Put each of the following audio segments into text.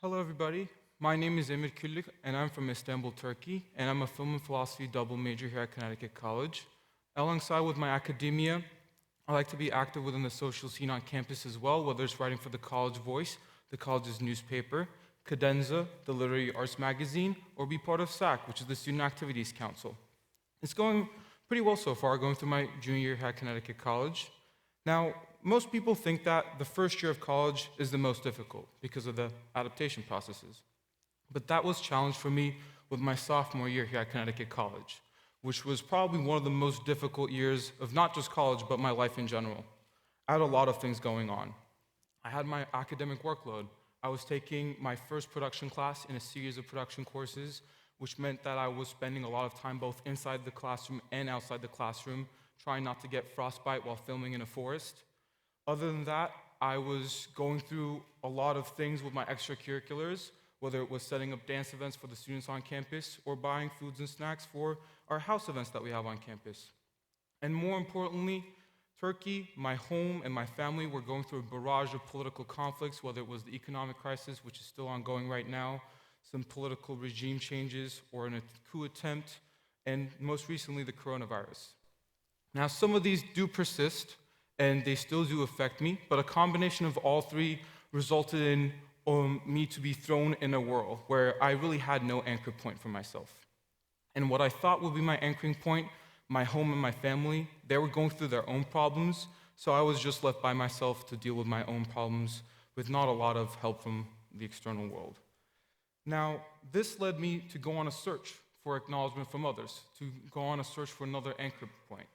Hello, everybody. My name is Emir Küllük, and I'm from Istanbul, Turkey, and I'm a film and philosophy double major here at Connecticut College. Alongside with my academia, I like to be active within the social scene on campus as well, whether it's writing for the College Voice, the college's newspaper, Cadenza, the literary arts magazine, or be part of SAC, which is the Student Activities Council. It's going pretty well so far, going through my junior year here at Connecticut College. Now, most people think that the first year of college is the most difficult because of the adaptation processes. But that was challenged for me with my sophomore year here at Connecticut College, which was probably one of the most difficult years of not just college, but my life in general. I had a lot of things going on. I had my academic workload. I was taking my first production class in a series of production courses, which meant that I was spending a lot of time both inside the classroom and outside the classroom, trying not to get frostbite while filming in a forest. Other than that, I was going through a lot of things with my extracurriculars, whether it was setting up dance events for the students on campus or buying foods and snacks for our house events that we have on campus. And more importantly, Turkey, my home, and my family were going through a barrage of political conflicts, whether it was the economic crisis, which is still ongoing right now, some political regime changes, or a coup attempt, and most recently, the coronavirus. Now, some of these do persist, and they still do affect me, but a combination of all three resulted in me to be thrown in a whirl where I really had no anchor point for myself. And what I thought would be my anchoring point, my home and my family, they were going through their own problems, so I was just left by myself to deal with my own problems with not a lot of help from the external world. Now, this led me to go on a search for acknowledgement from others, to go on a search for another anchor point.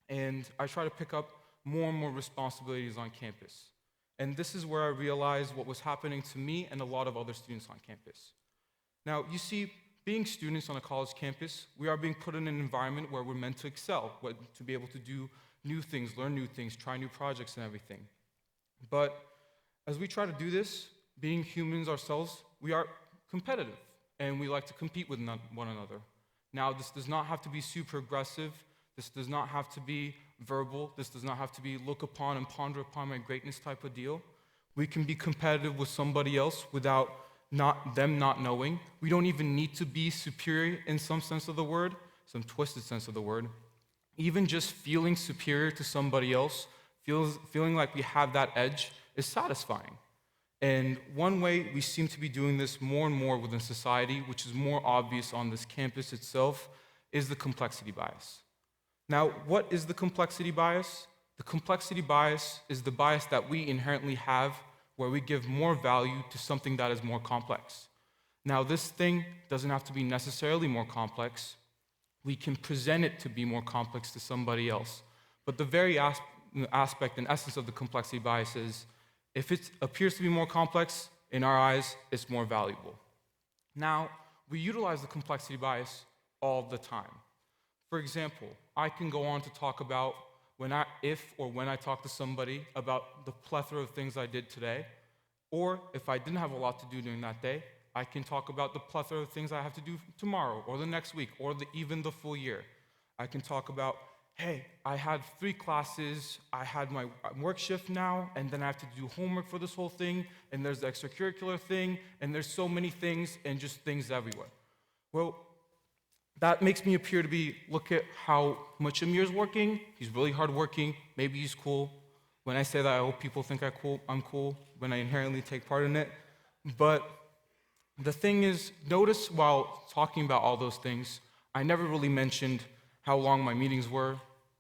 And I try to pick up more and more responsibilities on campus. And this is where I realized what was happening to me and a lot of other students on campus. Now, you see, being students on a college campus, we are being put in an environment where we're meant to excel, to be able to do new things, learn new things, try new projects and everything. But as we try to do this, being humans ourselves, we are competitive, and we like to compete with one another. Now, this does not have to be super aggressive. This does not have to be verbal. This does not have to be look upon and ponder upon my greatness type of deal. We can be competitive with somebody else without them not knowing. We don't even need to be superior in some sense of the word, some twisted sense of the word. Even just feeling superior to somebody else, feeling like we have that edge is satisfying. And one way we seem to be doing this more and more within society, which is more obvious on this campus itself, is the complexity bias. Now, what is the complexity bias? The complexity bias is the bias that we inherently have where we give more value to something that is more complex. Now, this thing doesn't have to be necessarily more complex. We can present it to be more complex to somebody else. But the very aspect and essence of the complexity bias is if it appears to be more complex, in our eyes, it's more valuable. Now, we utilize the complexity bias all the time. For example, I can go on to talk about when I talk to somebody about the plethora of things I did today, or if I didn't have a lot to do during that day, I can talk about the plethora of things I have to do tomorrow, or the next week, or even the full year. I can talk about, hey, I had 3 classes, I had my work shift now, and then I have to do homework for this whole thing, and there's the extracurricular thing, and there's so many things, and just things everywhere. Well, that makes me appear to be, look at how much Emir's working. He's really hardworking. Maybe he's cool. When I say that, I hope people think I'm cool when I inherently take part in it. But the thing is, notice while talking about all those things, I never really mentioned how long my meetings were,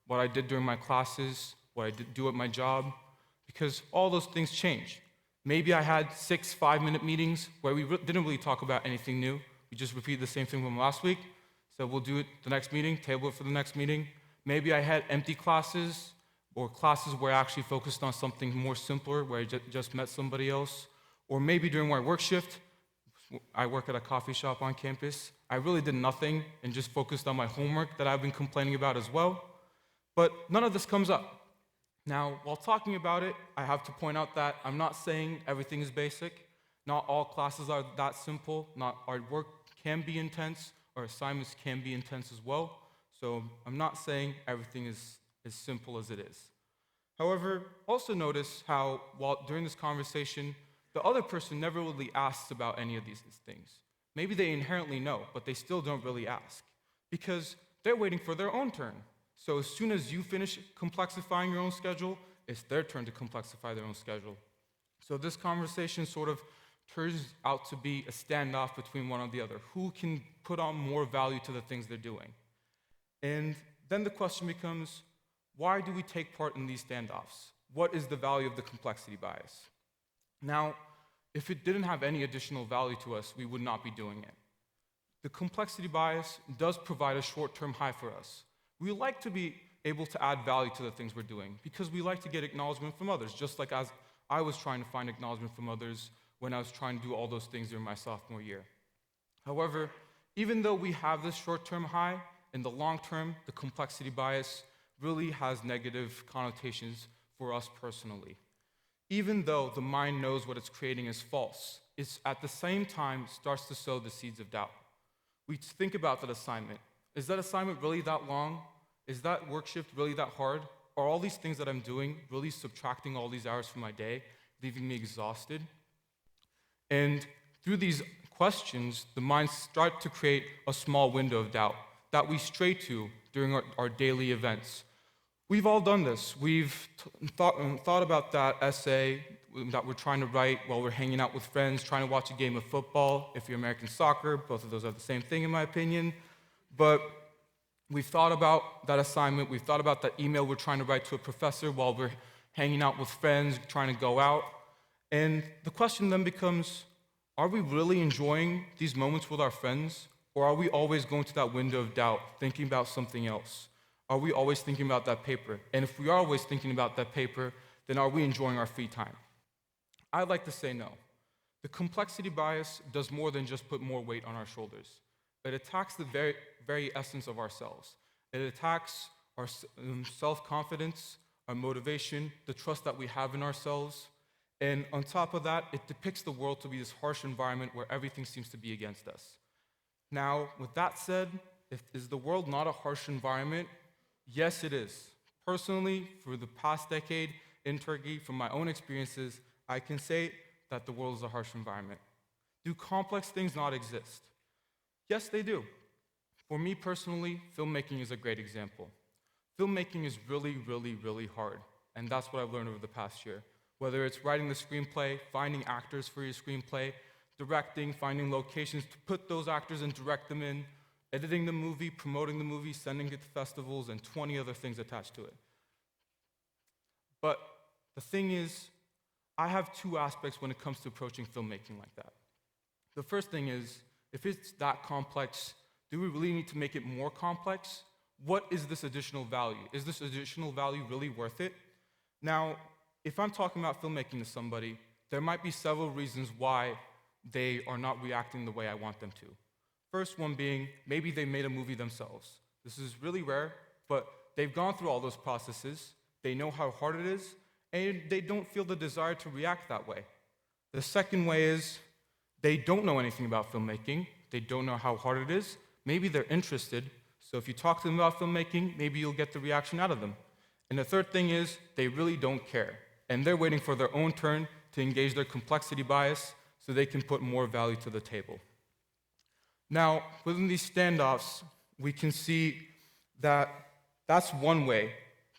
what I did during my classes, what I did do at my job, because all those things change. Maybe I had 6 5-minute meetings where we didn't really talk about anything new. We just repeated the same thing from last week. So we'll do it the next meeting, table it for the next meeting. Maybe I had empty classes or classes where I actually focused on something more simpler, where I just met somebody else. Or maybe during my work shift, I work at a coffee shop on campus. I really did nothing and just focused on my homework that I've been complaining about as well. But none of this comes up. Now, while talking about it, I have to point out that I'm not saying everything is basic. Not all classes are that simple. Not our work can be intense. Our assignments can be intense as well. So I'm not saying everything is as simple as it is. However, also notice how, during this conversation, the other person never really asks about any of these things. Maybe they inherently know, but they still don't really ask because they're waiting for their own turn. So as soon as you finish complexifying your own schedule, it's their turn to complexify their own schedule. So this conversation sort of turns out to be a standoff between one or the other. Who can put on more value to the things they're doing? And then the question becomes, why do we take part in these standoffs? What is the value of the complexity bias? Now, if it didn't have any additional value to us, we would not be doing it. The complexity bias does provide a short-term high for us. We like to be able to add value to the things we're doing because we like to get acknowledgement from others, just like as I was trying to find acknowledgement from others when I was trying to do all those things during my sophomore year. However, even though we have this short-term high, in the long term, the complexity bias really has negative connotations for us personally. Even though the mind knows what it's creating is false, it's at the same time starts to sow the seeds of doubt. We think about that assignment. Is that assignment really that long? Is that work shift really that hard? Are all these things that I'm doing really subtracting all these hours from my day, leaving me exhausted? And through these questions, the mind starts to create a small window of doubt that we stray to during our daily events. We've all done this. We've thought about that essay that we're trying to write while we're hanging out with friends, trying to watch a game of football. If you're American soccer, both of those are the same thing in my opinion. But we've thought about that assignment. We've thought about that email we're trying to write to a professor while we're hanging out with friends, trying to go out. And the question then becomes, are we really enjoying these moments with our friends? Or are we always going to that window of doubt, thinking about something else? Are we always thinking about that paper? And if we are always thinking about that paper, then are we enjoying our free time? I'd like to say no. The complexity bias does more than just put more weight on our shoulders. It attacks the very essence of ourselves. It attacks our self-confidence, our motivation, the trust that we have in ourselves. And on top of that, it depicts the world to be this harsh environment where everything seems to be against us. Now, with that said, is the world not a harsh environment? Yes, it is. Personally, for the past decade in Turkey, from my own experiences, I can say that the world is a harsh environment. Do complex things not exist? Yes, they do. For me personally, filmmaking is a great example. Filmmaking is really, really, really hard, and that's what I've learned over the past year. Whether it's writing the screenplay, finding actors for your screenplay, directing, finding locations to put those actors and direct them in, editing the movie, promoting the movie, sending it to festivals, and 20 other things attached to it. But the thing is, I have two aspects when it comes to approaching filmmaking like that. The first thing is, if it's that complex, do we really need to make it more complex? What is this additional value? Is this additional value really worth it? Now, if I'm talking about filmmaking to somebody, there might be several reasons why they are not reacting the way I want them to. First one being, maybe they made a movie themselves. This is really rare, but they've gone through all those processes, they know how hard it is, and they don't feel the desire to react that way. The second way is, they don't know anything about filmmaking, they don't know how hard it is, maybe they're interested, so if you talk to them about filmmaking, maybe you'll get the reaction out of them. And the third thing is, they really don't care, and they're waiting for their own turn to engage their complexity bias so they can put more value to the table. Now, within these standoffs, we can see that that's one way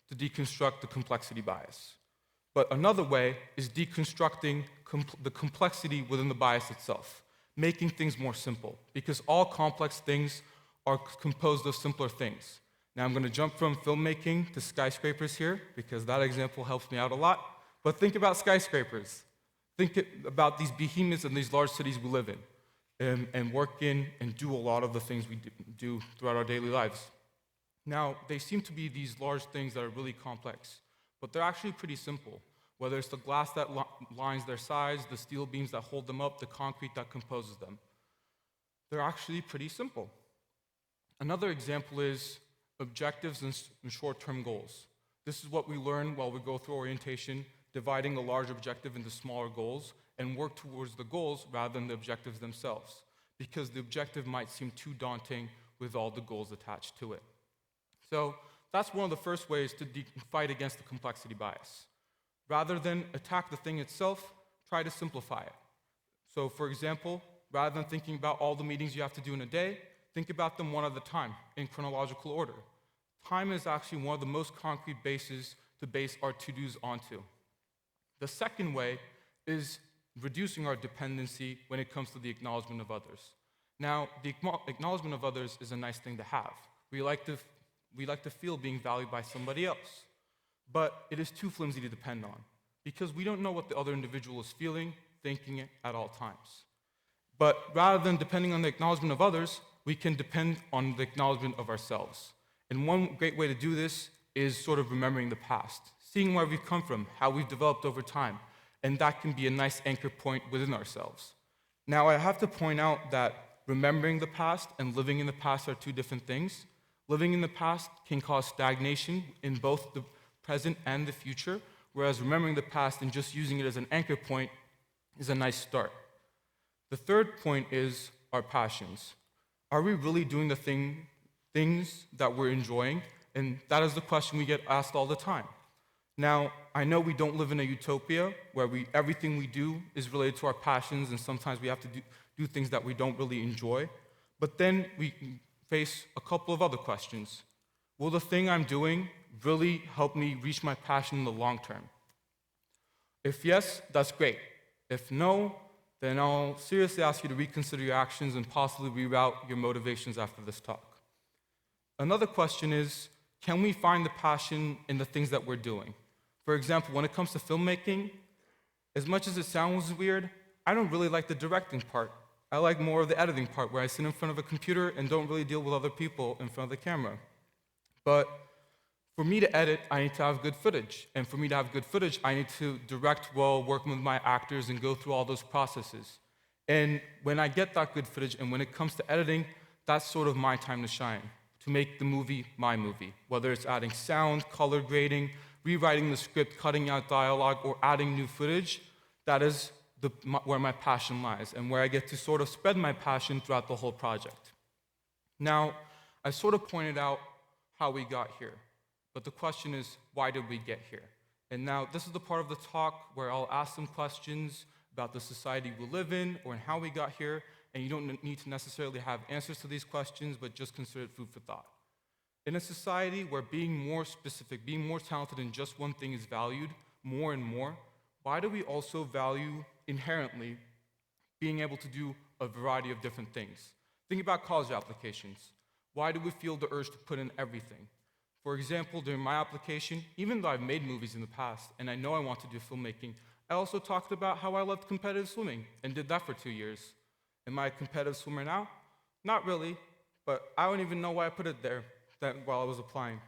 to deconstruct the complexity bias. But another way is deconstructing the complexity within the bias itself, making things more simple, because all complex things are composed of simpler things. Now I'm going to jump from filmmaking to skyscrapers here, because that example helps me out a lot. But think about skyscrapers. Think about these behemoths in these large cities we live in. And work in and do a lot of the things we do throughout our daily lives. Now, they seem to be these large things that are really complex, but they're actually pretty simple. Whether it's the glass that lines their sides, the steel beams that hold them up, the concrete that composes them. They're actually pretty simple. Another example is objectives and short-term goals. This is what we learn while we go through orientation, dividing a large objective into smaller goals, and work towards the goals rather than the objectives themselves, because the objective might seem too daunting with all the goals attached to it. So that's one of the first ways to fight against the complexity bias. Rather than attack the thing itself, try to simplify it. So for example, rather than thinking about all the meetings you have to do in a day, think about them one at a time in chronological order. Time is actually one of the most concrete bases to base our to-dos onto. The second way is reducing our dependency when it comes to the acknowledgement of others. Now, the acknowledgement of others is a nice thing to have. We like to feel being valued by somebody else. But it is too flimsy to depend on, because we don't know what the other individual is feeling, thinking at all times. But rather than depending on the acknowledgement of others, we can depend on the acknowledgement of ourselves. And one great way to do this is sort of remembering the past, seeing where we've come from, how we've developed over time, and that can be a nice anchor point within ourselves. Now, I have to point out that remembering the past and living in the past are two different things. Living in the past can cause stagnation in both the present and the future, whereas remembering the past and just using it as an anchor point is a nice start. The third point is our passions. Are we really doing the things that we're enjoying? And that is the question we get asked all the time. Now, I know we don't live in a utopia where everything we do is related to our passions, and sometimes we have to do things that we don't really enjoy. But then we face a couple of other questions. Will the thing I'm doing really help me reach my passion in the long term? If yes, that's great. If no, then I'll seriously ask you to reconsider your actions and possibly reroute your motivations after this talk. Another question is, can we find the passion in the things that we're doing? For example, when it comes to filmmaking, as much as it sounds weird, I don't really like the directing part. I like more of the editing part, where I sit in front of a computer and don't really deal with other people in front of the camera. But for me to edit, I need to have good footage. And for me to have good footage, I need to direct well, work with my actors, and go through all those processes. And when I get that good footage, and when it comes to editing, that's sort of my time to shine, to make the movie my movie. Whether it's adding sound, color grading, rewriting the script, cutting out dialogue, or adding new footage, that is where my passion lies, and where I get to sort of spread my passion throughout the whole project. Now, I sort of pointed out how we got here, but the question is, why did we get here? And now, this is the part of the talk where I'll ask some questions about the society we live in, or in how we got here, and you don't need to necessarily have answers to these questions, but just consider it food for thought. In a society where being more specific, being more talented in just one thing is valued more and more, why do we also value inherently being able to do a variety of different things? Think about college applications. Why do we feel the urge to put in everything? For example, during my application, even though I've made movies in the past and I know I want to do filmmaking, I also talked about how I loved competitive swimming and did that for 2 years. Am I a competitive swimmer now? Not really, but I don't even know why I put it there while I was applying.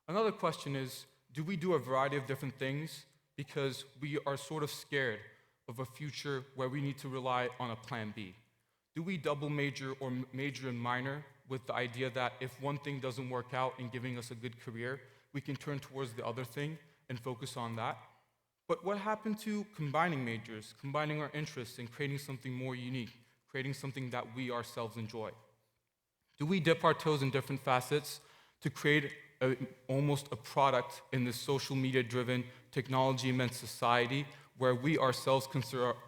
Another question is, do we do a variety of different things because we are sort of scared of a future where we need to rely on a plan B? Do we double major or major and minor with the idea that if one thing doesn't work out in giving us a good career, we can turn towards the other thing and focus on that? But what happened to combining majors, combining our interests, and creating something more unique, creating something that we ourselves enjoy? Do we dip our toes in different facets to create almost a product in this social media-driven, technology-immense society where we ourselves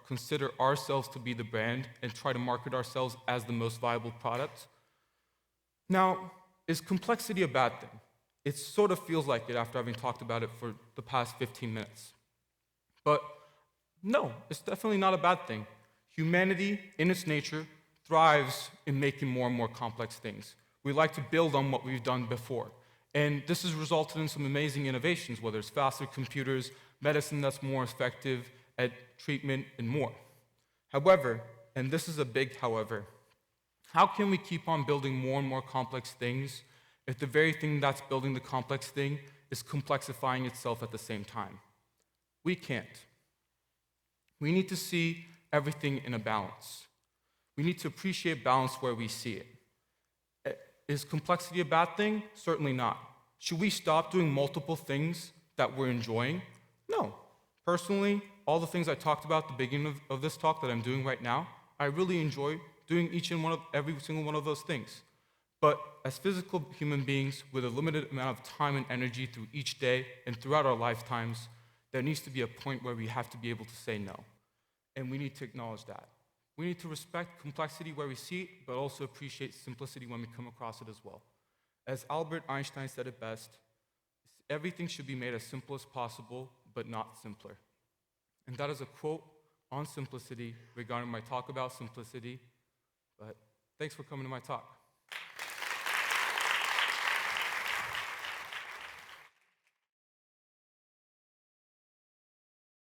consider ourselves to be the brand and try to market ourselves as the most viable product? Now, is complexity a bad thing? It sort of feels like it after having talked about it for the past 15 minutes. But no, it's definitely not a bad thing. Humanity, in its nature, thrives in making more and more complex things. We like to build on what we've done before. And this has resulted in some amazing innovations, whether it's faster computers, medicine that's more effective at treatment, and more. However, and this is a big however, how can we keep on building more and more complex things if the very thing that's building the complex thing is complexifying itself at the same time? We can't. We need to see everything in a balance. We need to appreciate balance where we see it. Is complexity a bad thing? Certainly not. Should we stop doing multiple things that we're enjoying? No. Personally, all the things I talked about at the beginning of this talk that I'm doing right now, I really enjoy doing every single one of those things. But as physical human beings with a limited amount of time and energy through each day and throughout our lifetimes, there needs to be a point where we have to be able to say no. And we need to acknowledge that. We need to respect complexity where we see it, but also appreciate simplicity when we come across it as well. As Albert Einstein said it best, everything should be made as simple as possible, but not simpler. And that is a quote on simplicity regarding my talk about simplicity. But thanks for coming to my talk.